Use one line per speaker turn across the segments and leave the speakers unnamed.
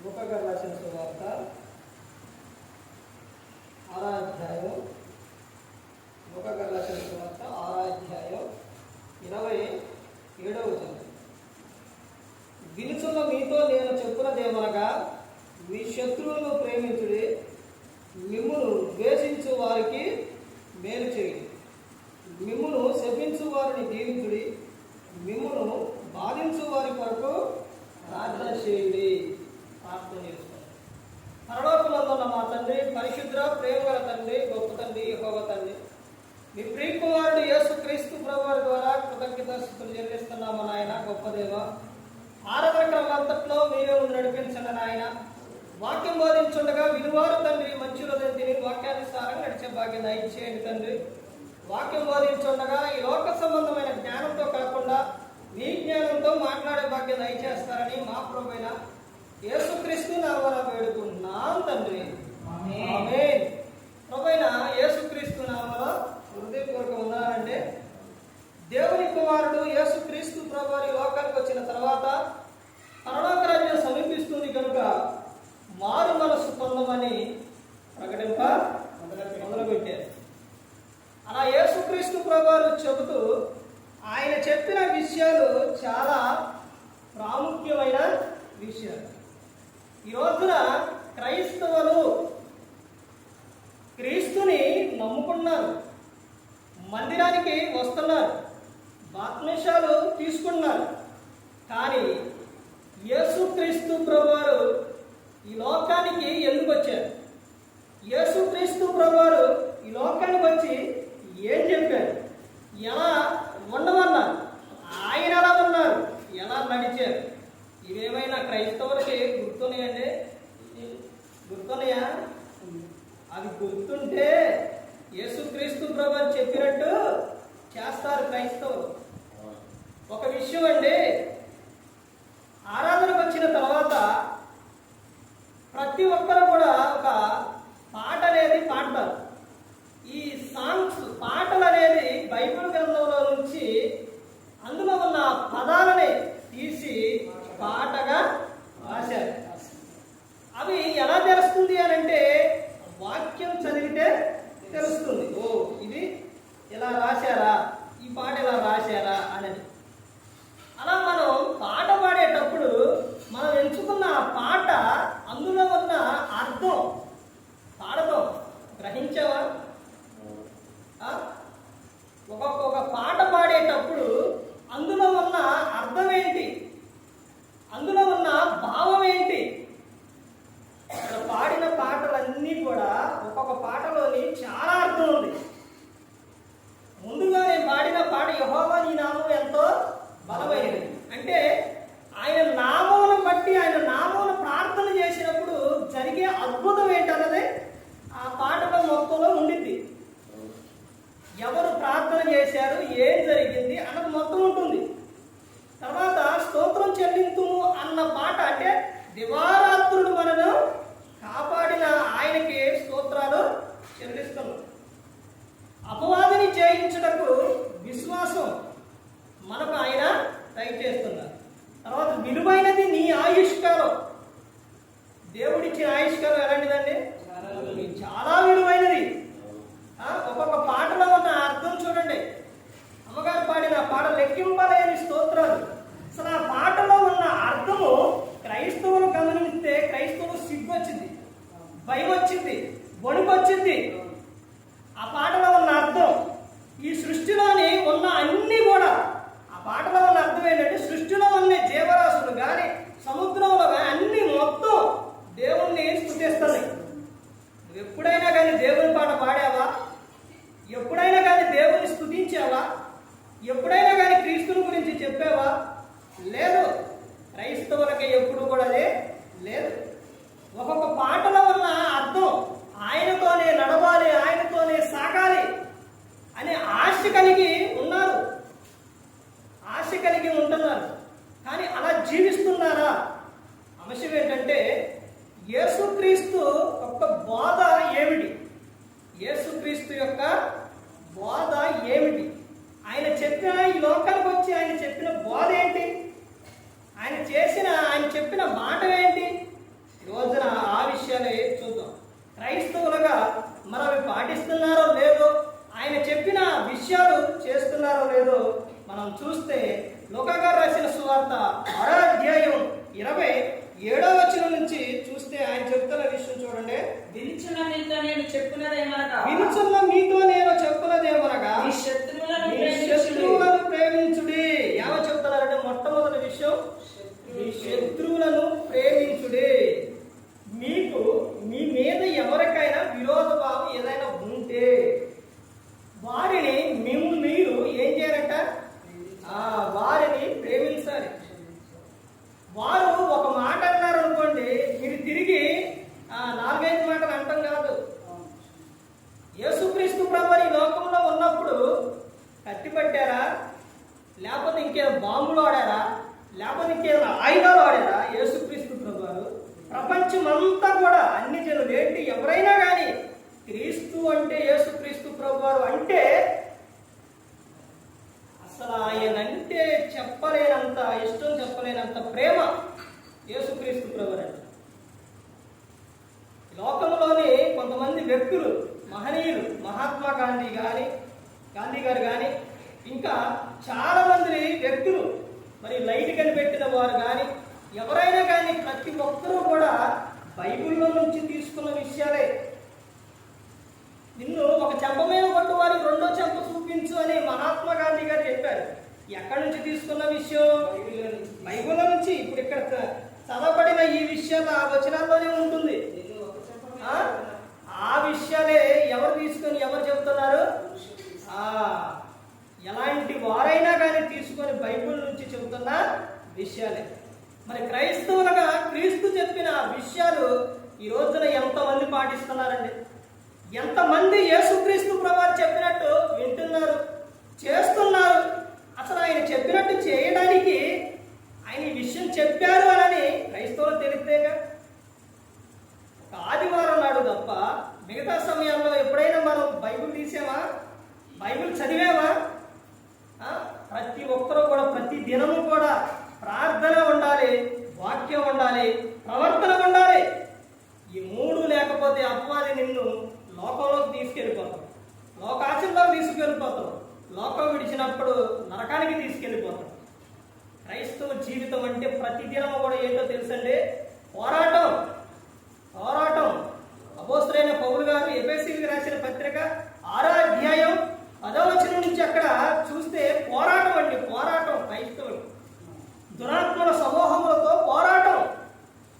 లూకా రాసిన సువార్త 6వ అధ్యాయం, లూకా రాసిన సువార్త 6వ అధ్యాయం 27వ వచనం. వినుచున్న మీతో నేను చెప్పునదేమనగా, మీ శత్రువులను ప్రేమించుడి, మిమ్మును ద్వేషించు వారికి మేలు చేయుడి, మిమ్మును శపించు వారిని దీవించుడి, మిమ్మును బాధించు వారి కొరకు ప్రార్థన చేయుడి. ప్రార్థన చేసుకోండి. పరలోకమందున్న మా తండ్రి, పరిశుద్ధ ప్రేమగల తండ్రి, గొప్ప తండ్రి, యెహోవా తండ్రి, మీ ప్రియకుమారుడు యేసుక్రీస్తు ప్రభువారి ద్వారా కృతజ్ఞతాస్తుతులు చెల్లిస్తున్నాము నాయన. గొప్ప దేవ, ఆరాధన క్రమం అంతట్లో మీరే నడిపించండి నాయన. వాక్యం బోధించుండగా విలువారు తండ్రి, మంచి హృదయం తిని వాక్యానుసారం నడిచే భాగ్యం దయచేయండి తండ్రి. వాక్యం బోధించుండగా ఈ లోక సంబంధమైన జ్ఞానంతో కాకుండా మీ జ్ఞానంతో మాట్లాడే భాగ్యం దయచేస్తారని మా ప్రభువైన యేసుక్రీస్తు నామమున వేడుకుంటున్నాం తండ్రి. ఆమేన్. ప్రభువైన యేసుక్రీస్తు నామమున హృదయపూర్వక ఉన్నారంటే, దేవుని కుమారుడు యేసుక్రీస్తు ప్రభువారు లోకానికి వచ్చిన తర్వాత పరలోక రాజ్యం సమీపిస్తుంది కనుక మారు మనసు పొందమని ప్రకటింప మొదలుపెట్టారు. అలా యేసుక్రీస్తు ప్రభువారు చెబుతూ ఆయన చెప్పిన విషయాలు చాలా ప్రాముఖ్యమైన విషయాలు. ఈ రోజున క్రైస్తవులు క్రీస్తుని నమ్ముకున్నారు, మందిరానికి వస్తున్నారు, బాప్తిస్మాలు తీసుకున్నారు. కానీ యేసుక్రీస్తు ప్రభువారు ఈ లోకానికి ఎందుకు వచ్చారు? యేసుక్రీస్తు ప్రభువారు ఈ లోకానికి వచ్చి ఏం చెప్పారు? ఎలా ఉండమన్నారు? ఆయన ఎలా ఉన్నారు? ఎలా నడిచారు? ఇవేమైనా క్రైస్తవులకి గుర్తున్నాయండి? గుర్తున్నాయా? అవి గుర్తుంటే యేసుక్రీస్తు ప్రభువారు చెప్పినట్టు చేస్తారు క్రైస్తవులు. ఒక విషయం అండి, ఆరాధనకు వచ్చిన తర్వాత ప్రతి ఒక్కరు కూడా ఒక పాట అనేది పాడతారు. ఈ సాంగ్స్, పాటలు అనేది బైబిల్ గ్రంథంలో నుంచి అందులో ఉన్న పదాలని తీసి పాటగా రాశారు. అవి ఎలా తెలుస్తుంది అని అంటే, వాక్యం చదివితే తెలుస్తుంది. ఓ, ఇది ఇలా రాశారా, ఈ పాట ఇలా రాశారా అనేది. అలా మనం పాట పాడేటప్పుడు మనం ఎంచుకున్న ఆ పాట, అందులో ఉన్న అర్థం పాడతాం. గ్రహించావా? ఒక్కొక్క పాట పాడేటప్పుడు అందులో ఉన్న అర్థం ఏంటి, అందులో ఉన్న భావం ఏంటి? ఇక్కడ పాడిన పాటలన్నీ కూడా ఒక్కొక్క పాటలోని చాలా అర్థం ఉంది. ముందుగా నేను పాడిన పాట యెహోవా నీ నామం ఎంతో బలమైనది అంటే, ఆయన నామమును బట్టి, ఆయన నామమును ప్రార్థన చేసినప్పుడు జరిగే అద్భుతం ఏంటన్నది ఆ పాటలో మొత్తంలో ఉండిద్ది. ఎవరు ప్రార్థన చేశారు, ఏం జరిగింది అన్నది మొత్తం ఉంటుంది. తర్వాత స్తోత్రం చెల్లింతుము అన్న పాట అంటే, దివారాత్రుడు మనను కాపాడిన ఆయనకి స్తోత్రాలు చెల్లిస్తున్నాం. అపవాదిని జయించుటకు విశ్వాసం మనకు ఆయన దయచేస్తున్నారు. తర్వాత విలువైనది నీ ఆయుష్కాలం. దేవుడిచ్చిన ఆయుష్కాలం ఎలాంటిదండి? చాలా విలువైనది. ఒక్కొక్క పాటలో ఉన్న అర్థం చూడండి. అమ్మగారు పాడిన పాట లెక్కింపలేని స్తోత్రాలు. అసలు ఆ పాటలో ఉన్న అర్థము క్రైస్తవులు గమనిస్తే క్రైస్తవులు సిగ్గు వచ్చింది, భయం వచ్చింది, వణుకు వచ్చింది. ఆ పాటలో ఉన్న అర్థం, ఈ సృష్టిలోని ఉన్న అన్ని కూడా, ఆ పాటలో ఉన్న అర్థం ఏంటంటే, సృష్టిలో ఉన్న జీవరాశులు కానీ సముద్రంలో కానీ అన్ని మొత్తం దేవుణ్ణి స్తుతిస్తున్నాయి. నువ్వు ఎప్పుడైనా కానీ దేవుని పాట పాడావా? ఎప్పుడైనా కానీ దేవుని స్తుతించావా? ఎప్పుడైనా కానీ క్రీస్తుని గురించి చెప్పావా? లేదు. క్రైస్తవులకి ఎప్పుడు కూడా అదే లేదు. ఒక్కొక్క పాటలో ఉన్న అర్థం, ఆయనతోనే నడవాలి, ఆయనతోనే సాగాలి అనే ఆశ కలిగి ఉన్నారు, ఆశ కలిగి ఉంటున్నారు. కానీ అలా జీవిస్తున్నారా? అంశం ఏంటంటే, యేసుక్రీస్తు యొక్క బోధ ఏమిటి? యేసుక్రీస్తు యొక్క బోధ ఏమిటి? ఆయన చెప్పిన, ఈ లోకానికి వచ్చి ఆయన చెప్పిన బోధ ఏంటి? ఆయన చెప్పిన మాట ఏంటి? మీ శత్రువులను ప్రేమించుడే. మీకు మీ మీద ఎవరికైనా విరోధ భావం ఏదైనా ఉంటే వారిని మీరు ఏం చేయాలంట? వారిని ప్రేమించాలి. వారు ఒక మాట అన్నారు అనుకోండి, మీరు తిరిగి 4-5 మాటలు అంటాం కాదు. యేసుక్రీస్తు ప్రభువు ఈ లోకంలో ఉన్నప్పుడు కత్తి పట్టారా, లేకపోతే ఇంకేదో బాంబులు ఆడారా, లేకపోతే ఇంకేదో ఆయుధాలు ఆడారా? యేసుక్రీస్తు ప్రభువు ప్రపంచం అంతా కూడా అన్ని జనులు ఏంటి ఎవరైనా కానీ క్రీస్తు అంటే యేసుక్రీస్తు ప్రభువు అంటే అసలు ఆయన అంటే చెప్పలేనంత ఇష్టం, చెప్పలేనంత ప్రేమ యేసుక్రీస్తు ప్రభువు అంటే. లోకంలోని కొంతమంది వ్యక్తులు, మహనీయులు, మహాత్మా గాంధీ గారు కానీ ఇంకా చాలా మంది వ్యక్తులు, మరి లైట్ కనిపెట్టిన వారు కానీ ఎవరైనా కానీ ప్రతి ఒక్కరూ కూడా బైబిల్లో నుంచి తీసుకున్న విషయాలే. నిన్ను ఒక చెంప మీద కొట్టు వారికి రెండో చెంప చూపించు అని మహాత్మా గాంధీ గారు చెప్పారు. ఎక్కడి నుంచి తీసుకున్న విషయం? బైబిల్లో నుంచి. ఇప్పుడు ఇక్కడ చదవబడిన ఈ విషయాలు ఆ వచనాల్లోనే ఉంటుంది. ఆ విషయాలే ఎవరు తీసుకొని ఎవరు చెప్తున్నారు? ఎలాంటి వారైనా కానీ తీసుకొని బైబిల్ నుంచి చెబుతున్న విషయాలే. మరి క్రైస్తవులుగా క్రీస్తు చెప్పిన విషయాలు ఈ రోజున ఎంతమంది పాటిస్తున్నారండి? ఎంతమంది యేసుక్రీస్తు ప్రభువు చెప్పినట్టు వింటున్నారు, చేస్తున్నారు? అసలు ఆయన చెప్పినట్టు చేయడానికి ఆయన ఈ విషయం చెప్పారు అని క్రైస్తవులు తెలిస్తేగా. ఆదివారం నాడు తప్ప మిగతా సమయాల్లో ఎప్పుడైనా మనం బైబిల్ తీసామా? బైబిల్ చదివామా? ప్రతి ఒక్కరూ కూడా ప్రతి దినము కూడా ప్రార్థన ఉండాలి, వాక్యం ఉండాలి, ప్రవర్తన ఉండాలి. ఈ 3 లేకపోతే అపవాది నిన్ను లోకంలోకి తీసుకెళ్ళిపోతాం, లోకాచంలోకి తీసుకెళ్ళిపోతాం, లోకం విడిచినప్పుడు నరకానికి తీసుకెళ్ళిపోతాం. క్రైస్తవ జీవితం అంటే ప్రతి దినము కూడా ఏంటో తెలుసండి? పోరాటం. అపోస్తలుడైన పౌలు గారు ఎఫెసీయులకు రాసిన పత్రిక 6వ అధ్యాయం 10వ వచనం నుంచి అక్కడ చూస్తే పోరాటం అండి, పోరాటం. క్రైస్తవులు దురాత్మల సమూహములతో పోరాటం.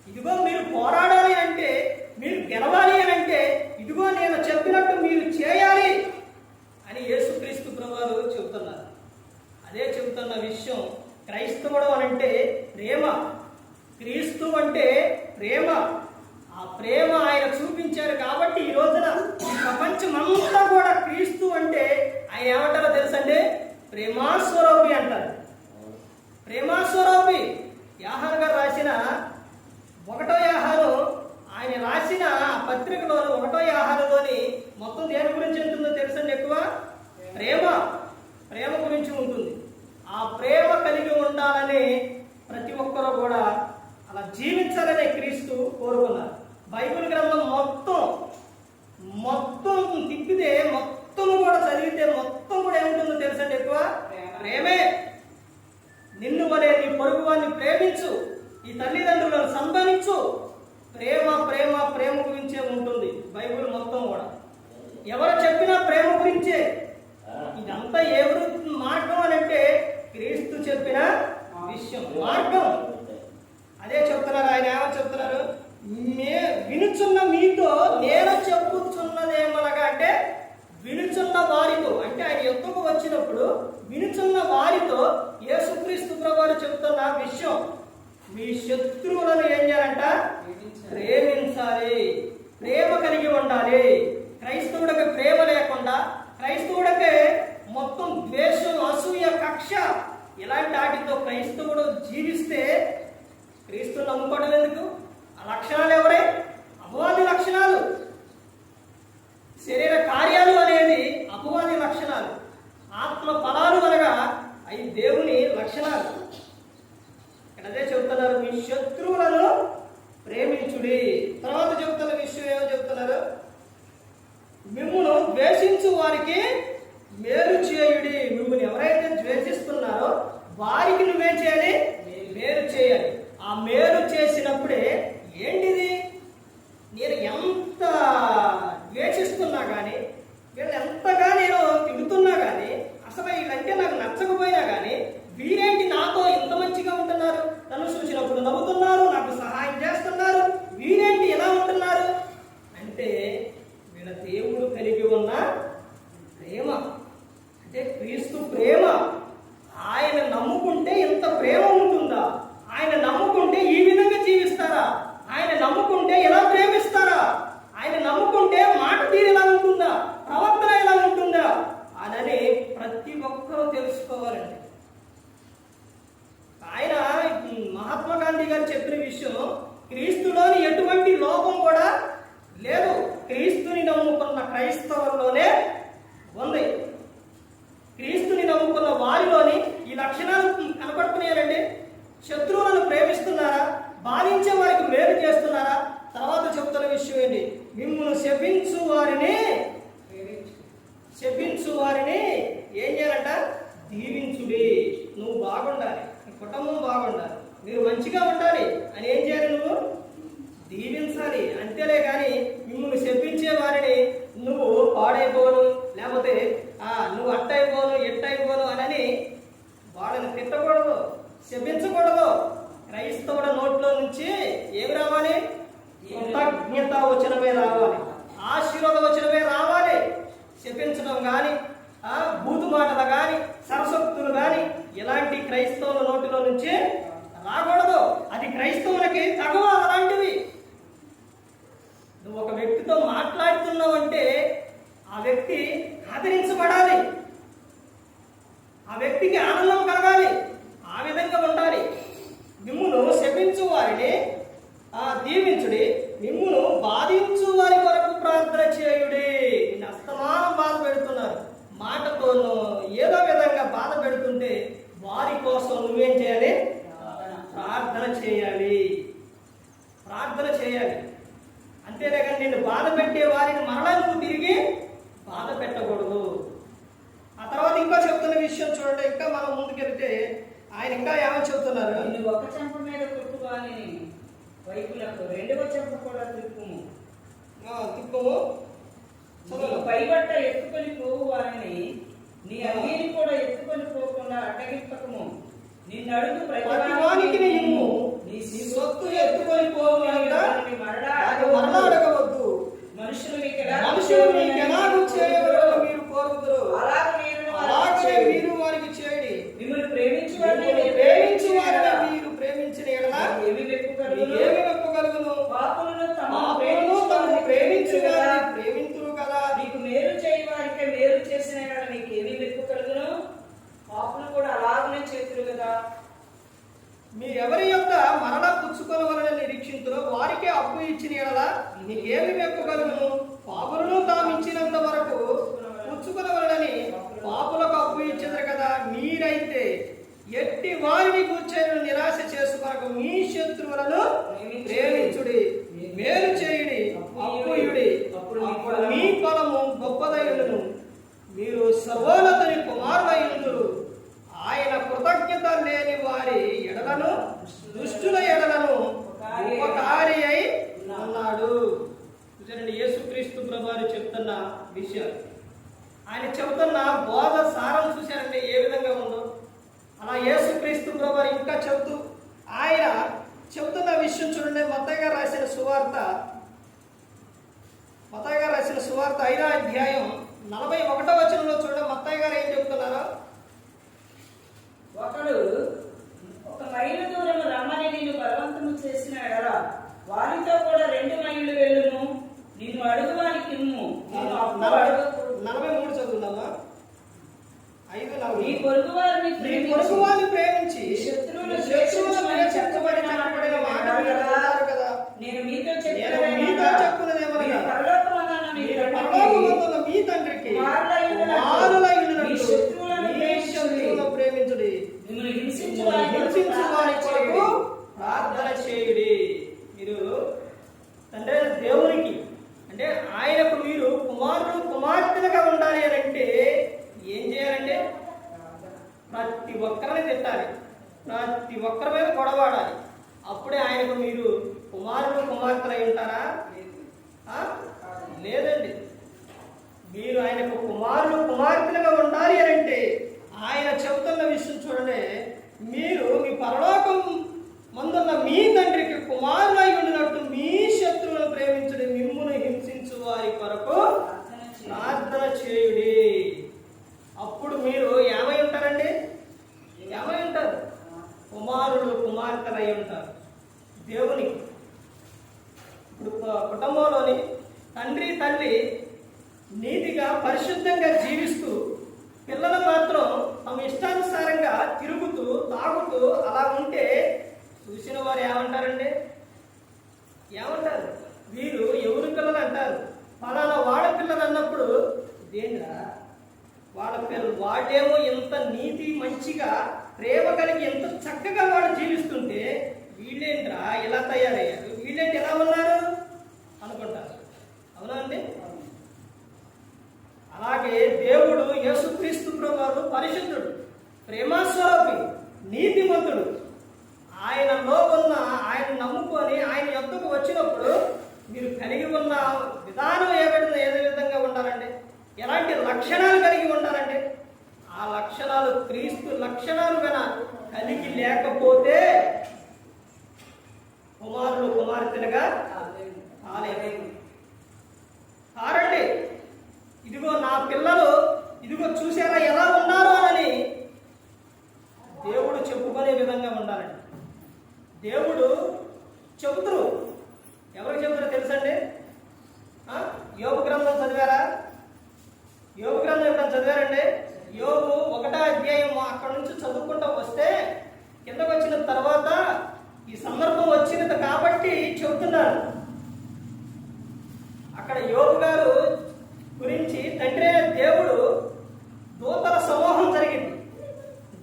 ఇదిగో మీరు పోరాడాలి అంటే, మీరు గెలవాలి అని అంటే, ఇదిగో నేను చెప్పినట్టు మీరు చేయాలి అని యేసుక్రీస్తు ప్రభువు చెబుతున్నారు. అదే చెబుతున్న విషయం. క్రైస్తవుడు అనంటే ప్రేమ, క్రీస్తు అంటే ప్రేమ. ఆ ప్రేమ ఆయన చూపించారు కాబట్టి ఈ రోజున ప్రపంచం అంతా కూడా క్రీస్తు అంటే ఆయన ఏమంటారో తెలుసండి? ప్రేమాస్వరూపి అంటారు. ప్రేమాస్వరూపి. యోహాను గారు రాసిన 1వ యోహాను, ఆయన రాసిన పత్రికలోని 1వ యోహానులోని మొత్తం దేని గురించి ఉంటుందో తెలుసండి? ఎక్కువ ప్రేమ గురించి ఉంటుంది. ఆ ప్రేమ కలిగి ఉండాలని ప్రతి ఒక్కరూ కూడా అలా జీవించాలని క్రీస్తు కోరుకున్నారు. బైబిల్ గ్రంథం మొత్తం తిప్పితే, మొత్తం కూడా చదివితే మొత్తం కూడా ఏముంటుందో తెలుసండి? ఎక్కువ ప్రేమే. నిన్ను వలె నీ పొరుగు వారిని ప్రేమించు, ఈ తల్లిదండ్రులను సన్మానించు. ప్రేమ గురించే ఉంటుంది బైబిల్ మొత్తం కూడా. ఎవరు చెప్పినా ప్రేమ గురించే. ఇదంతా ఎవరు మార్గం అని అంటే క్రీస్తు చెప్పిన విషయం, మార్గం. అదే చెప్తున్నారు. ఆయన ఏమని చెప్తున్నారు? వినుచున్న మీతో నేను చెప్పుచున్నదేమనగా అంటే వినుచున్న వారితో, అంటే ఆయన యుద్ధకు వచ్చినప్పుడు వినుచున్న వారితో యేసుక్రీస్తు ప్రభువు చెబుతున్న విషయం, మీ శత్రువులను ఏం చేయాలంట? ప్రేమించాలి, ప్రేమ కలిగి ఉండాలి. క్రైస్తవుడికి ప్రేమ లేకుండా, క్రైస్తవుడికి మొత్తం ద్వేషం, అసూయ, కక్ష ఇలాంటి వాటితో క్రైస్తవుడు జీవిస్తే క్రీస్తు నమ్ముకోవడం ఎందుకు? ఆ లక్షణాలు ఎవరే? అపవాది లక్షణాలు. శరీర కార్యాలు అనేది అపవాది లక్షణాలు. ఆత్మ ఫలాలు అనగా అవి దేవుని లక్షణాలు. ఇక్కడ అదే చెబుతున్నారు, మీ శత్రువులను ప్రేమించుడి. తర్వాత చెబుతున్న విషయం ఏమో చెబుతున్నారు? మిమ్మును ద్వేషించు వారికి మేలు చేయుడి. మిమ్మల్ని ఎవరైతే ద్వేషిస్తున్నారో వారికి నువ్వేం చేయాలి? మేలు చేయాలి. ఆ మేలు చేసినప్పుడే ఏంటిది? నేను ఎంత ద్వేషిస్తున్నా కానీ, వీళ్ళు ఎంతగా నేను తిడుతున్నా కానీ, అసలు వీళ్ళంటే నాకు నచ్చకపోయినా కానీ వీరేంటి నాతో ఇంత మంచిగా ఉంటున్నారు, గారు చెప్పిన విషయం, క్రీస్తులోని ఎటువంటి లోపం కూడా లేదు. క్రీస్తుని నమ్ముకున్న క్రైస్తవుల్లోనే ఉంది. క్రీస్తుని నమ్ముకున్న వారిలోని ఈ లక్షణాలు కనపడుతున్నాయండి. శత్రువులను ప్రేమిస్తున్నారా? బాధించే వారికి మేలు చేస్తున్నారా? తర్వాత చెప్తున్న విషయం ఏంటి? మిమ్మల్ని శపించు వారిని ఏం చేయాలంట? దీవించుడి. నువ్వు బాగుండాలి, నీ కుటుంబం బాగుండాలి, మీరు మంచిగా ఉండాలి అని ఏం చేయాలి? నువ్వు దీవించాలి. అంతేలే కానీ మిమ్మల్ని శపించే వారిని నువ్వు పాడైపోను, లేకపోతే నువ్వు అట్టయిపోను ఎట్టయిపోను అని వాళ్ళని తిట్టకూడదు, శపించకూడదు. క్రైస్తవుల నోట్లో నుంచి ఏమి రావాలి? కృతజ్ఞత వచనమే రావాలి, ఆశీర్వాద వచనమే రావాలి. శపించడం కానీ, బూతు మాటలు కానీ, సరసక్తులు కానీ ఇలాంటి క్రైస్తవుల నోటిలో నుంచి రాకూడదు. అది క్రైస్తవులకి తగవ. అలాంటివి నువ్వు ఒక వ్యక్తితో మాట్లాడుతున్నావు అంటే ఆ వ్యక్తి ఆదరించబడాలి, ఆ వ్యక్తికి ఆనందం కలగాలి, ఆ విధంగా ఉండాలి. మిమ్మును శపించు వారిని దీవించుడి, మిమ్మును బాధించు వారి కొరకు ప్రార్థన చేయుడి. నిన్ను అస్తమానం బాధ పెడుతున్నారు, మాటతోనూ ఏదో విధంగా బాధ పెడుతుంటే వారి కోసం నువ్వేం చేయాలి? ప్రార్థన చేయాలి. అంతేనే కానీ నిన్ను బాధ పెట్టే వారిని మరలా నువ్వు తిరిగి బాధ పెట్టకూడదు. ఆ తర్వాత ఇంకా చెప్తున్న విషయం చూడండి. ఇంకా మనం ముందుకెళ్తే ఆయన ఇంకా ఏమని చెప్తున్నారు?
నిన్ను ఒక చెంప మీద కొట్టువాని వైపులకు రెండవ చెంప కూడా తిప్పుము. పైబట్ట ఎత్తుకొని పోవు వారిని నీ అంగీని కూడా ఎత్తుకొని పోకుండా అడ్డగింపకము. నిన్ను అడుగు
ప్రతివానికి నీ సొత్తు ఎత్తుకొని పోవు మరలా అడగవద్దు.
మనుషులు
మీకెలాగూ చేయవలెనో మీరు కోరుదురు, అలాగే మీరు వారికి చేయండి.
మిమ్మల్ని ప్రేమించు వారిని
మీరు ప్రేమించిన యెడల
ఏమి
వెప్పగలుగును?
పాపులను
తమను ప్రేమించు వారిని ప్రేమింతురు కదా.
నీకు మేలు చేయ వారికి మేలు చేసిన యెడల నీకు ఏమి వెప్పగలుగును? పాపులు కూడా అలాగనే చేతురు కదా.
మీరెవరి యొక్క మరలా పుచ్చుకొనవలన నిరీక్షింతురో వారికే అప్పు ఇచ్చిన యెడల నీకేమి వెప్పగలుగును? పాపులను తాము ఇచ్చినంత వరకు పుచ్చుకొనవలనని పాపులకు అప్పు ఇచ్చేది కదా. మీరైతే ఎట్టి వారిని కూర్చొని నిరాశ చేసుకొనక మీ శత్రువులను ప్రేమించుడి, మేలు చేయుడి, అప్పుయుడి, అప్పుడు మీ ఫలము గొప్పదైనను, మీరు సర్వోన్నతుని కుమారులైందురు. ఆయన కృతజ్ఞత లేని వారి ఎడలను, దుష్టుల ఎడలను ఉపకారి అయి ఉన్నాడు. చూడండి, యేసుక్రీస్తు ప్రభువారు చెప్తున్న విషయం, ఆయన చెబుతున్న బోధ సారం చూశారంటే ఏ విధంగా ఉందో. అలా యేసుక్రీస్తు ప్రభువారు ఇంకా చెబుతూ ఆయన చెబుతున్న విషయం చూడండి. మత్తయి గారు రాసిన సువార్త 5వ అధ్యాయం 41వ వచనంలో చూడండి. మత్తయి గారు ఏం చెబుతున్నారో,
ఒకడు 1 మైలు దూరం రమ్మని నిన్ను బలవంతము చేసిన ఎడల వారితో కూడా 2 మైళ్ళు వెళ్ళును. నిన్ను అడుగు వారికి ఇమ్ము.
43 చదువుదామా? 5:40.
నీ పొరుగు వారిని
ప్రేమించి
శత్రువులు
చెప్పబడిన మాటలు కదా.
నేను మీతో
చెప్పుకున్నదేమనగా పరలోకమందున్న మీ తండ్రికి శత్రువులను ప్రేమించుడి,
మిమ్మల్ని
హింసించు వారి కొరకు ప్రార్థన చేయుడి. మీరు తండ్రి దేవునికి అంటే ఆయనకు మీరు కుమారుడు కుమార్తెలుగా ఉండాలి అని అంటే ఏం చేయాలంటే ప్రతి ఒక్కరిని తిట్టాలి, ప్రతి ఒక్కరి మీద గొడవాడాలి. అప్పుడే ఆయనకు మీరు కుమారుడు కుమార్తెలు అయి ఉంటారా? లేదండి. మీరు ఆయనకు కుమారుడు కుమార్తెలుగా ఉండాలి అని అంటే ఆయన చెబుతున్న విషయం చూడండి. మీరు మీ పరలోకం మందున్న మీ తండ్రికి కుమారులై ఉండినట్టు మీ శత్రువులను ప్రేమించుడి, మిమ్మును హింసించు వారి కొరకు ప్రార్థన చేయుడి. అప్పుడు మీరు ఏమై ఉంటారండి? ఏమై ఉంటారు? కుమారుడు కుమార్తెలై ఉంటారు దేవునికి. ఇప్పుడు కుటుంబంలోని తండ్రి తల్లి నీతిగా పరిశుద్ధంగా జీవిస్తూ పిల్లలు మాత్రం తమ ఇష్టానుసారంగా తిరుగుతూ తాగుతూ అలా ఉంటే చూసిన వారు ఏమని లక్షణాలు కలిగి ఉండాలంటే ఆ లక్షణాలు క్రీస్తు లక్షణాలు గన కలిగి లేకపోతే కుమారులు కుమార్తెలుగా కాలేదు. కారండి, ఇదిగో నా పిల్లలు ఇదిగో చూసారా ఎలా ఉన్నారో అని దేవుడు చెప్పుకునే విధంగా ఉండాలండి. దేవుడు చెబుతురు. ఎవరికి చెబుతారో తెలుసండి? యోబు గ్రంథం చదివారా? యోబు గ్రంథం ఎప్పుడైనా చదివారండి? యోబు 1వ అధ్యాయం అక్కడ నుంచి చదువుకుంటూ వస్తే కిందకు వచ్చిన తర్వాత ఈ సందర్భం వచ్చినది కాబట్టి చెబుతున్నారు. అక్కడ యోబు గారు గురించి తండ్రి అయిన దేవుడు దూతల సమూహం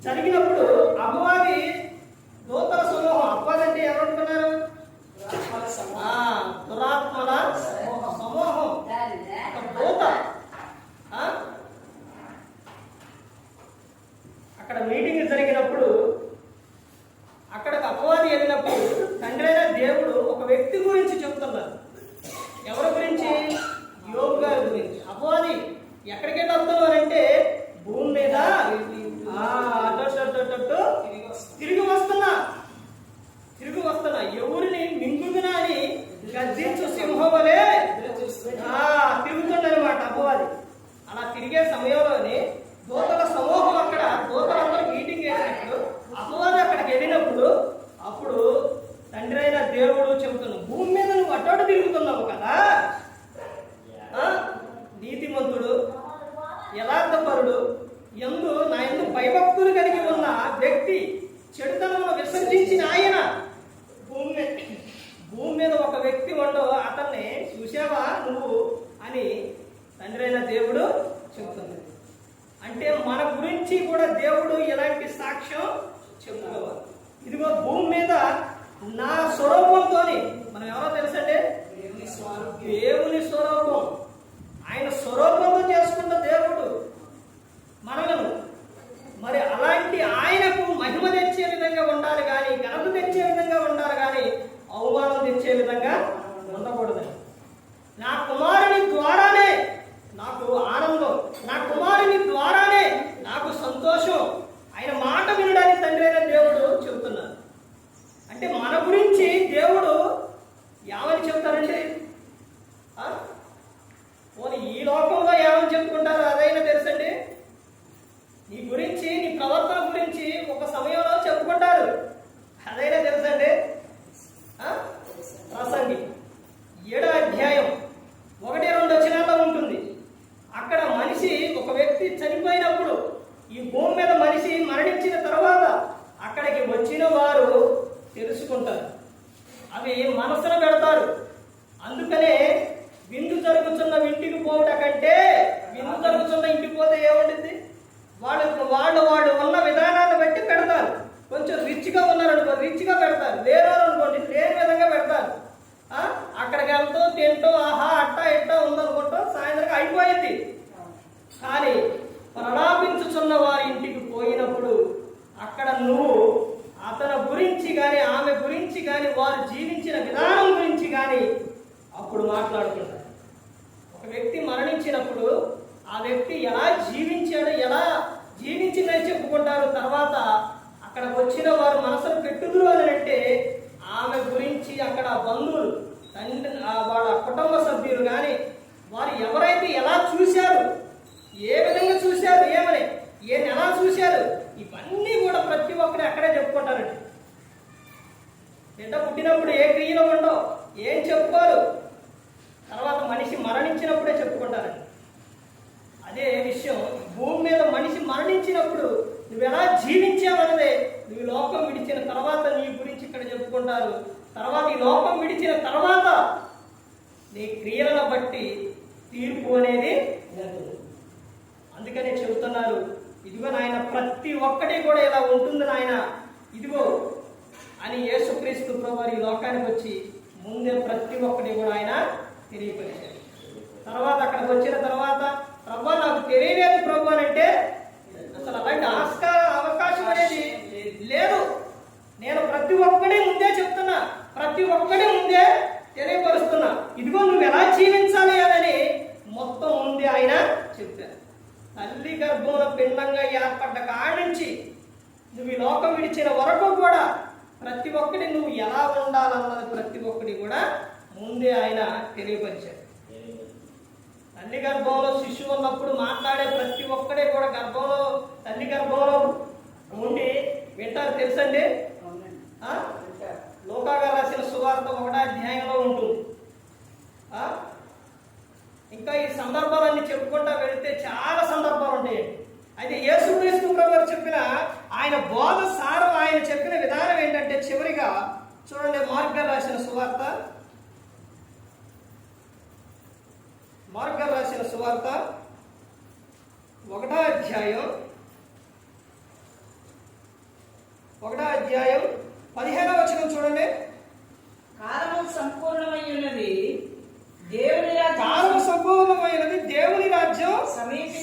జరిగినప్పుడు అపవాది దూతల సమూహం, అపవాది అంటే ఎవరనుకున్నారు? దురాత్మల సమూహం, దూత. అక్కడ మీటింగ్ జరిగినప్పుడు అక్కడికి అపవాది వెళ్ళినప్పుడు తండ్రి అయిన దేవుడు ఒక వ్యక్తి గురించి చెప్తున్నారు. ఎవరి గురించి? యోబు గారి గురించి. అపవాది ఎక్కడికి వెళ్తున్నావు అంటే భూమి మీద తిరిగి వస్తున్నా ఎవరిని మింగుదునా అని గర్జించు సింహం వలె తిరుగుతుందనమాట అపవాది. అలా తిరిగే సమయంలోనే దూతల సమూహం అక్కడ దూతలందరూ మీటింగ్ వేసినప్పుడు అపవాది అక్కడికి వెళ్ళినప్పుడు అప్పుడు తండ్రి అయిన దేవుడు చెబుతున్నాడు, భూమి మీద నువ్వు అటు తిరుగుతున్నావు కదా, నీతిమంతుడు యథార్థపరుడు యందు నా యందు భయభక్తులు కలిగి ఉన్న వ్యక్తి చెడుతనమును విసర్జించిన ఆయన భూమి మీద ఒక వ్యక్తి ఉండో అతన్ని చూసావా నువ్వు అని తండ్రి అయిన దేవుడు చెబుతుంది. అంటే మన గురించి కూడా దేవుడు ఎలాంటి సాక్ష్యం చెప్పుకోవాలి. ఇదిగో భూమి మీద నా స్వరూపంతో, మనం ఎవరో తెలుసండి? దేవుని స్వరూపం, ఆయన స్వరూపంతో చేసుకున్న దేవుడు మనలను. మరి అలాంటి ఆయనకు మహిమ తెచ్చే విధంగా ఉండాలి కానీ, ఘనత తెచ్చే విధంగా ఉండాలి కానీ అవమానం తెచ్చే విధంగా ఉండకూడదు. నా కుమారుని ద్వారానే నాకు ఆనందం, నా కుమారుని ద్వారానే నాకు సంతోషం, ఆయన మాట వినడానికి తండ్రి అయిన దేవుడు చెబుతున్నారు. అంటే మన గురించి దేవుడు ఏమని చెప్తారండి? పోనీ ఈ లోకంలో ఏమని చెప్పుకుంటారో అదైనా తెలుసండి? నీ గురించి, నీ ప్రవర్తన గురించి ఒక సమయంలో చెప్పుకుంటారు, అదైనా తెలుసండి? ప్రసంగి 7వ అధ్యాయం 1-2 వచనాల్లో ఉంటుంది. అక్కడ మనిషి, ఒక వ్యక్తి చనిపోయినప్పుడు, ఈ భూమి మీద మనిషి మరణించిన తర్వాత అక్కడికి వచ్చిన వారు తెలుసుకుంటారు, అవి మనసులో పెడతారు. అందుకనే విందు జరుగుతున్న ఇంటికి పోవట కంటే విందు జరుగుతున్న ఇంటికి పోతే ఏముంటుంది? వాళ్ళు ఉన్న విధానాన్ని బట్టి పెడతారు. కొంచెం రిచ్గా ఉన్నారనుకో రిచ్గా పెడతారు, లేరు అనుకోండి లేని విధంగా పెడతారు. అక్కడికి వెళ్తూ తింటూ ఆహా అట్టా ఇట్టా ఉందనుకుంటూ సాయంత్రం అయిపోయింది. కానీ ప్రలాపించుచున్న వారి ఇంటికి పోయినప్పుడు అక్కడ నువ్వు అతని గురించి కానీ ఆమె గురించి కానీ వారు జీవించిన విధానం గురించి కానీ అప్పుడు మాట్లాడుకుంటారు. ఒక వ్యక్తి మరణించినప్పుడు ఆ వ్యక్తి ఎలా జీవించాడు, ఎలా జీవించిందని చెప్పుకుంటారు. తర్వాత అక్కడికి వచ్చిన వారు మనసును పెట్టుదురు అని అంటే ఆమె గురించి అక్కడ బంధువులు, తండ్రి, వాళ్ళ కుటుంబ సభ్యులు కానీ వారు ఎవరైతే ఎలా చూశారు, ఏ విధంగా చూశారు, ఏమని ఎలా చూశారు, ఇవన్నీ కూడా ప్రతి ఒక్కరు అక్కడే చెప్పుకుంటారండి. బిడ్డ పుట్టినప్పుడు ఏ క్రియలు ఉండవు, ఏం చెప్పుకోరు. తర్వాత మనిషి మరణించినప్పుడే చెప్పుకుంటారండి. అదే విషయం భూమి మీద మనిషి మరణించినప్పుడు నువ్వు ఎలా జీవించావన్నదే నువ్వు లోకం విడిచిన తర్వాత నీ గురించి ఇక్కడ చెప్పుకుంటారు. తర్వాత ఈ లోకం విడిచిన తర్వాత నీ క్రియలను బట్టి తీర్పు అనేది జరుగుతుంది. అందుకనే చెబుతున్నారు, ఇదిగో నాయన ప్రతి ఒక్కటి కూడా ఇలా ఉంటుంది నాయన ఇదిగో అని యేసుక్రీస్తు ప్రభువు ఈ లోకానికి వచ్చి ముందే ప్రతి ఒక్కటి కూడా ఆయన తెలియపరిచారు. తర్వాత అక్కడికి వచ్చిన తర్వాత ప్రభు నాకు తెలియలేదు ప్రభు అని అంటే అసలు అలాంటి అవకాశం అనేది లేదు. నేను ప్రతి ఒక్కటి ముందే చెప్తున్నా, ప్రతి ఒక్కటి ముందే తెలియపరుస్తున్నా. ఇదిగో నువ్వు ఎలా జీవించాలి అని మొత్తం ముందే ఆయన చెప్తారు. నువ్వు ఎలా ఉండాలన్నది ప్రతి ఒక్కటి కూడా ముందే ఆయన తెలియపరిచాడు. తల్లి గర్భంలో శిశువు ఉన్నప్పుడు మాట్లాడే ప్రతి ఒక్కడే కూడా తల్లి గర్భంలో ఉండి వింటారు, తెలుసండి. లోకాగా రాసిన సువార్త 1వ అధ్యాయంలో ఉంటుంది. ఇంకా ఈ సందర్భాలన్నీ చెప్పుకుంటా వెళితే చాలా సందర్భాలు ఉంటాయండి. అయితే యేసుక్రీస్తు ప్రభువు చెప్పిన ఆయన బోధ సారం, ఆయన చెప్పిన విధానం ఏంటంటే చివరిగా చూడండి, మార్క్ గారు రాసిన సువార్త 1వ అధ్యాయం 15వ వచనం చూడండి.
కాలము సంపూర్ణమైనది,
దేవుని రాజ్యం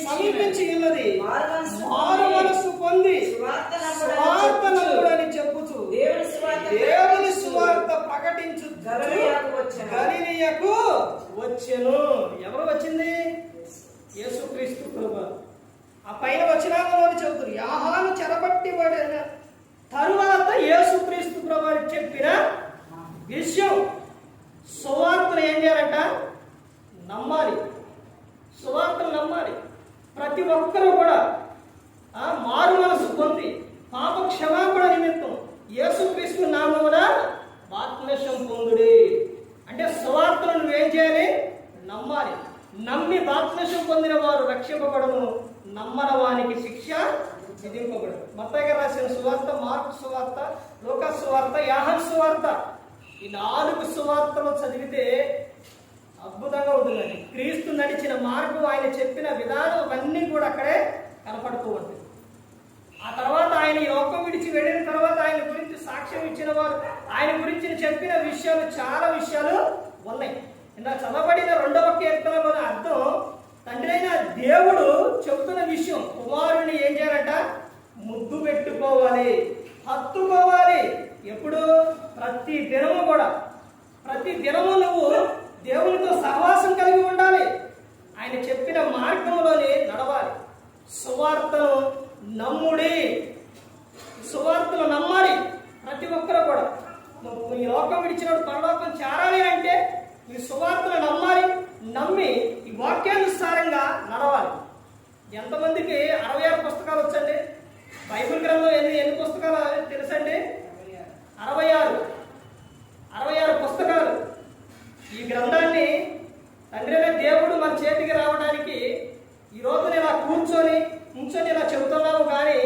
సమీపించి ఉన్నది, మారు మనస్సు పొంది సువార్త నమ్ముడని చెప్పుచు దేవుని సువార్త ప్రకటించు గలిలయకు వచ్చెను. ఎవరు వచ్చింది? యేసుక్రీస్తు ప్రభువు. ఆ పైన వచనాలను చెబుతారు, యోహాను చెరపట్టిబడిన తరువాత యేసుక్రీస్తు ప్రభువు చెప్పిన విషయం. సువార్తను ఏం చేయాలంట? నమ్మాలి. సువార్తను నమ్మాలి. ప్రతి ఒక్కరూ కూడా మారు మనసు పొంది పాప క్షమాపణ నిమిత్తం యేసుక్రీస్తు నామమున బాప్తిసం పొందుడి. అంటే సువార్తను నువ్వేం చేయాలి? నమ్మాలి. నమ్మి బాప్తిసం పొందిన వారు రక్షింపబడను, నమ్మని వానికి శిక్ష విధింపబడదు. మత్తయి గారు రాసిన సువార్త, మార్కు సువార్త, లూకా సువార్త, యోహాను సువార్త, ఈ 4 సువార్తలు చదివితే అద్భుతంగా ఉంటుందండి. క్రీస్తు నడిచిన మార్గం, ఆయన చెప్పిన విధానం అవన్నీ కూడా అక్కడే కనపడుతూ ఉంటుంది. ఆ తర్వాత ఆయన ఈ లోకం విడిచి వెళ్ళిన తర్వాత ఆయన గురించి సాక్ష్యం ఇచ్చిన వారు, ఆయన గురించి చెప్పిన విషయాలు, చాలా విషయాలు ఉన్నాయి. ఇలా చదవబడిన 2వ కీర్తనలోని అర్థం, తండ్రి అయిన దేవుడు చెబుతున్న విషయం, కుమారుని ఏం చేయాలంట? ముద్దు పెట్టుకోవాలి, హత్తుకోవాలి. ఎప్పుడు? ప్రతి దినము కూడా, ప్రతి దినము నువ్వు దేవునితో సహవాసం కలిగి ఉండాలి. ఆయన చెప్పిన మార్గంలోనే నడవాలి. సువార్తను నమ్ముడి. సువార్తను నమ్మాలి ప్రతి ఒక్కరు కూడా. నువ్వు ఈ లోకం విడిచినప్పుడు పరలోకం చేరాలి అంటే ఈ సువార్తను నమ్మాలి. నమ్మి ఈ వాక్యానుసారంగా నడవాలి. ఎంతమందికి 66 పుస్తకాలు వచ్చండి? బైబిల్ గ్రంథం ఎన్ని పుస్తకాలు తెలుసండి? 66 పుస్తకాలు. ఈ గ్రంథాన్ని తండ్రి అయిన దేవుడు మన చేతికి రావడానికి ఈ రోజు ఇలా కూర్చొని ఇలా చెబుతున్నాము, కానీ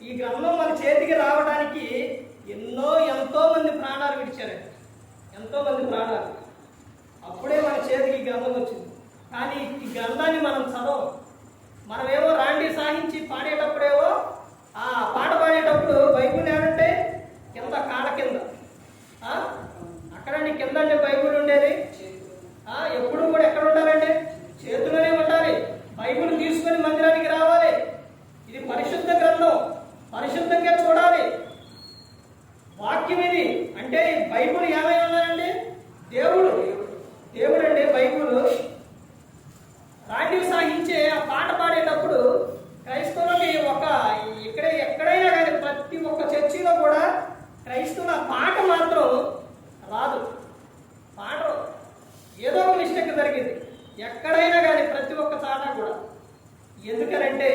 ఈ గ్రంథం మన చేతికి రావడానికి ఎంతో మంది ప్రాణాలు విడిచారండి. ఎంతో మంది ప్రాణాలు. అప్పుడే మన చేతికి ఈ గ్రంథం వచ్చింది. కానీ ఈ గ్రంథాన్ని మనం చదవం. మనమేమో రాండి సాహించి పాడేటప్పుడేమో ఆ పాట పాడేటప్పుడు బైబిల్ ఏమంటే కింద, కాళ్ళ కింద, అక్కడండి కింద అంటే బైబిల్ ఉండేది. ఎప్పుడు కూడా ఎక్కడ ఉండాలండి? చేతిలోనే ఉండాలి. బైబిల్ తీసుకొని మందిరానికి రావాలి. ఇది పరిశుద్ధ గ్రంథం, పరిశుద్ధంగా చూడాలి. వాక్యం ఇది. అంటే బైబిల్ ఏమై ఉన్నాయండి? దేవుడు అండి బైబిల్. రాండి సాహించే ఆ పాట పాడేటప్పుడు క్రైస్తవులకి ఎక్కడైనా కానీ ప్రతి ఒక్క చర్చిలో కూడా క్రైస్తవుల పాట మాత్రం రాదు. పాట ఏదో ఒక మిస్టేక్ జరిగింది ఎక్కడైనా కానీ, ప్రతి ఒక్క చాట కూడా. ఎందుకనంటే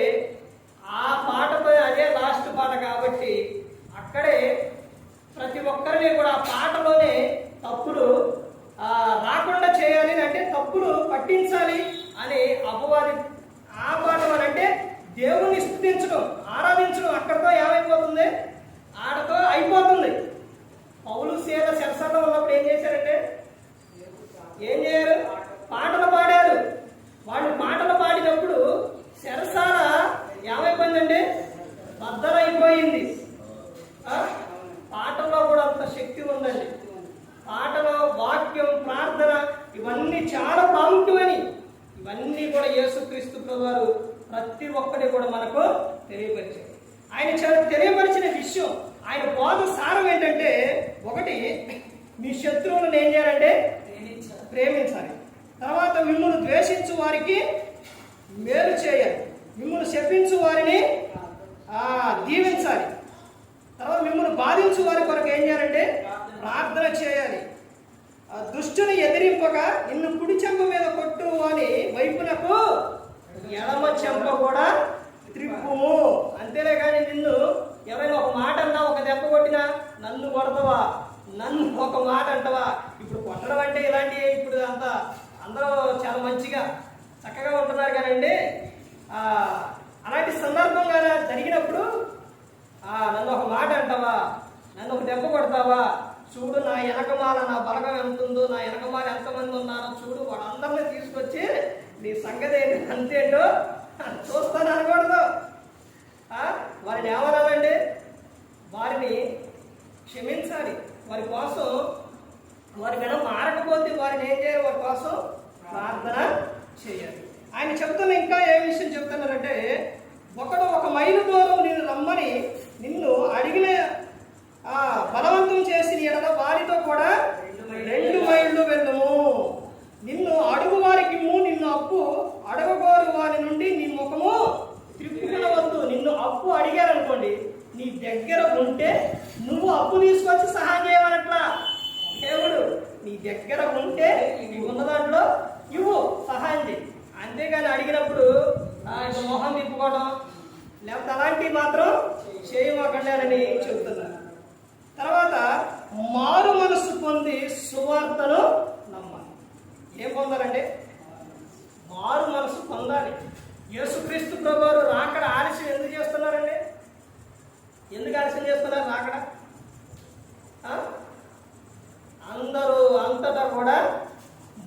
ఆ పాటతో అదే లాస్ట్ పాట కాబట్టి అక్కడే ప్రతి ఒక్కరిని కూడా ఆ పాటలోనే తప్పులు రాకుండా చేయాలి, అంటే తప్పులు పట్టించాలి అని అపవాది. ఆ పాట అంటే దేవుని స్తుతించడం, ఆరాధించడం అక్కడితో ఏమైపోతుంది? ఆడతో అయిపోతుంది. పౌలు సీల శరసల్లో ఉన్నప్పుడు ఏం చేశారంటే ఏం చేయారు? పాటలు పాడారు. వాళ్ళు పాటలు పాడినప్పుడు శరసాల ఏమైపోయిందండి? బద్దలైపోయింది. పాటల్లో కూడా అంత శక్తి ఉందండి. పాటలో వాక్యం, ప్రార్థన ఇవన్నీ చాలా ప్రాముఖ్యమని, ఇవన్నీ కూడా యేసుక్రీస్తు ప్రభువారు ప్రతి ఒక్కటి కూడా మనకు తెలియపరిచారు. ఆయన తెలియపరిచిన విషయం, ఆయన బోధ సారం ఏంటంటే, ఒకటి, మీ శత్రువులను ఏం చేయాలంటే ప్రేమించాలి. తర్వాత మిమ్మల్ని ద్వేషించు వారికి మేలు చేయాలి. మిమ్మల్ని శపించు వారిని దీవించాలి. తర్వాత మిమ్మల్ని బాధించు వారి కొరకు ఏం చేయాలంటే ప్రార్థన చేయాలి. దుష్టుని ఎదిరింపగా నిన్ను కుడి చెంప మీద కొట్టు అని వైపునకు ఎడమ చెంప కూడా త్రిప్పుము. అంతేలే కానీ నిన్ను ఎవరైనా ఒక మాట అన్నా, ఒక దెబ్బ కొట్టినా నన్ను కొడతావా, నన్ను ఒక మాట అంటావా? ఇప్పుడు కొట్టడం అంటే ఇలాంటి ఇప్పుడు అంతా అందరూ చాలా మంచిగా చక్కగా ఉంటున్నారు కానండి, అలాంటి సందర్భంగా జరిగినప్పుడు నన్ను ఒక మాట అంటావా, నన్ను ఒక దెబ్బ కొడతావా, చూడు నా వెనకమాల నా బలగం ఎంత ఉందో, నా వెనకమాల ఎంతమంది ఉన్నారో చూడు, వాళ్ళందరినీ తీసుకొచ్చి నీ సంగతి ఏంటి అంతేంటో చూస్తాను అనకూడదు. వారిని ఏమనాలండి? వారిని క్షమించాలి. వారి కోసం వారి వెనక మారకపోతే వారిని ఏం చేయాలి? వారి కోసం ప్రార్థన చేయాలి. ఆయన చెప్తున్న ఇంకా ఏ విషయం చెప్తున్నారంటే, ఒకడు 1 మైలు దూరం నేను రమ్మని నిన్ను అడిగిన బలవంతం చేసి ఎడల వారితో కూడా 2 మైళ్ళు వెళ్ళము. నిన్ను అడుగు వారికి నిన్ను అప్పు అడగగోరు వారి నుండి నీ ముఖము త్రిప్పుకునవద్దు. నిన్ను అప్పు అడిగారనుకోండి, నీ దగ్గర ఉంటే నువ్వు అప్పు తీసుకొచ్చి సహాయం చేయమనట్లా దేవుడు. నీ దగ్గర ఉంటే నీకు ఉన్న దాంట్లో ఇవ్వు, సహాయం చేయి. అంతేగాని అడిగినప్పుడు మొహం తిప్పుకోవడం లేకపోతే అలాంటివి మాత్రం చేయమాకండి చెబుతున్నారు. తర్వాత మారు మనసు పొంది సువార్తను నమ్మాలి. ఏం పొందాలంటే మారు మనసు పొందాలి. యేసుక్రీస్తు ప్రభువారు రాకడ ఆలస్యం ఎందుకు చేస్తున్నారండి? ఎందుకు ఆలస్యం చేస్తున్నారు రాకడ? అందరూ అంతటా కూడా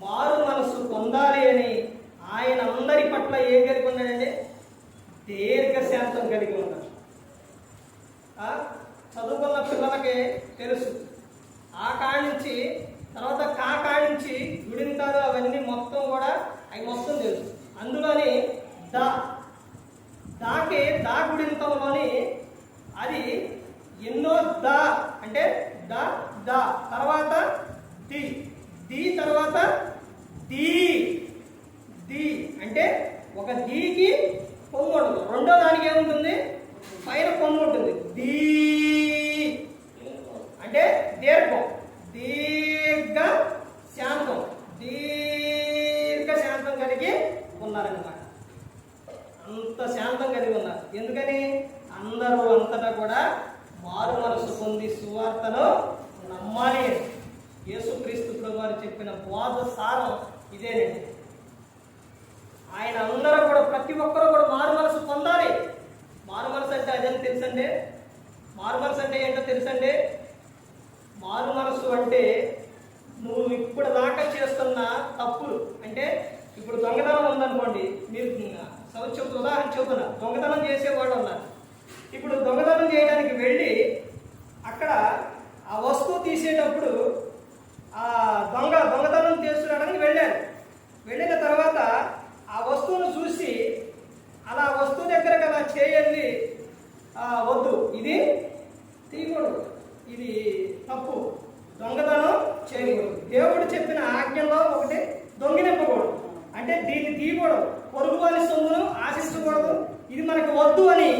మారు మనసు పొందాలి అని ఆయన అందరి పట్ల ఏం కలిగి ఉన్నాడండి? దీర్ఘశాంతం కలిగి ఉన్నాడు. చదువుకున్న పిల్లలకి తెలుసు. ఆ కాడించి తర్వాత కాడించి గుడింతాలు అవన్నీ మొత్తం కూడా అవి మొత్తం తెలుసు. అందులోని దా గుడింతంలోని అది ఎన్నో అంటే తర్వాత ది తర్వాత ది అంటే ఒక దీకి కొమ్ము ఉండదు. రెండో దానికి ఏముంటుంది? పైన కొమ్ము ఉంటుంది. దీ అంటే దీర్ఘం, దీర్ఘ శాంతం కలిగి ఉన్నారన్నమాట. అంత శాంతం కలిగి ఉన్నారు. ఎందుకని? అందరూ అంతటా కూడా మారు మనసు పొంది సువార్తను నమ్మాలి. యేసుక్రీస్తు ప్రభువారు చెప్పిన బోధ సారం ఇదేనండి. ఆయన అందరూ కూడా ప్రతి ఒక్కరూ కూడా మారు మనసు పొందాలి. మారు మనసు అంటే అదేం తెలుసండి? మారు మనసు అంటే ఏంటో తెలుసండి? మారు మనసు అంటే నువ్వు ఇప్పుడు దాకా చేస్తున్న తప్పులు, అంటే ఇప్పుడు దొంగతనం ఉందనుకోండి, మీరు ఉదాహరణ చెబుతున్నా. దొంగతనం చేసేవాళ్ళు ఉన్నారు. ఇప్పుడు దొంగతనం చేయడానికి వెళ్ళి అక్కడ ఆ వస్తువు తీసేటప్పుడు దొంగతనం చేస్తున్నాడని వెళ్ళారు. వెళ్ళిన తర్వాత ఆ వస్తువును చూసి అలా వస్తువు దగ్గరకు అలా చేయండి, వద్దు, ఇది తీయకూడదు, ఇది తప్పు, దొంగతనం చేయకూడదు. దేవుడు చెప్పిన ఆజ్ఞలో ఒకటి దొంగిలింపకూడదు. అంటే దీన్ని తీయకూడదు, పొరుగు వారి సొమ్మును ఆశించకూడదు, ఇది మనకు వద్దు అని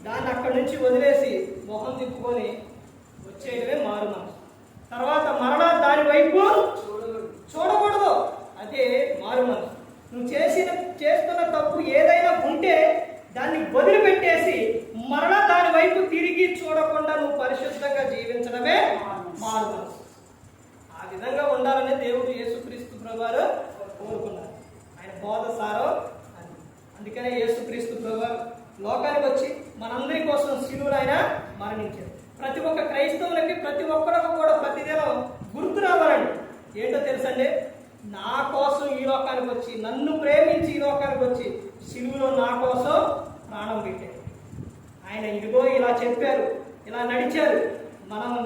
దాన్ని అక్కడి నుంచి వదిలేసి మొహం తిప్పుకొని వచ్చేయడమే మారు మనసు. తర్వాత మరలా దాని వైపు చూడకూడదు, అదే మారు మనసు. నువ్వు చేస్తున్న తప్పు ఏదైనా ఉంటే దాన్ని వదిలిపెట్టేసి మరలా దాని వైపు తిరిగి చూడకుండా నువ్వు పరిశుద్ధంగా జీవించడమే మారు మనసు. ఆ విధంగా ఉండాలని దేవుడు యేసుక్రీస్తు ప్రభువారు కోరుకున్నారు. ఆయన బోధ సారం అది. అందుకనే యేసుక్రీస్తు ప్రభువారు లోకానికి వచ్చి మనందరి కోసం శిలువలో ఆయన మరణించారు. ప్రతి ఒక్క క్రైస్తవులకి ప్రతి ఒక్కరికి కూడా ప్రతిదినం గుర్తు రావాలండి. ఏంటో తెలుసండి? నా కోసం ఈ లోకానికి వచ్చి, నన్ను ప్రేమించి ఈ లోకానికి వచ్చి శిలువలో నా కోసం ప్రాణం పెట్టారు. ఆయన ఇదిగో ఇలా చెప్పారు, ఇలా నడిచారు,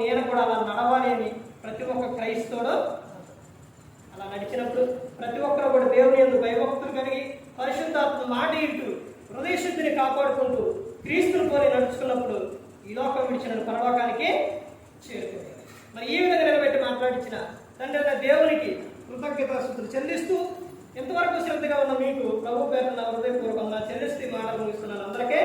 నేను కూడా అలా నడవాలి అని ప్రతి ఒక్క క్రైస్తవుడు అలా నడిచినప్పుడు ప్రతి ఒక్కరు కూడా దేవుని యందు భయభక్తులు కలిగి పరిశుద్ధాత్మ మాట ఇంటూ హృదయ శుద్ధిని కాపాడుకుంటూ క్రీస్తుని పోలి నడుచుకున్నప్పుడు ఈ లోకం విడిచిన పరలోకానికి చేరుకుంటారు. మరి ఈ విధంగా నిలబెట్టి మాట్లాడించిన తండ్రి దేవునికి కృతజ్ఞతాస్తుతులు చెల్లిస్తూ ఎంతవరకు శ్రద్ధగా ఉన్న మీకు ప్రభు పేరున హృదయపూర్వకంగా చెల్లిస్తూ మాటలు ముగిస్తున్నాను. అందరికీ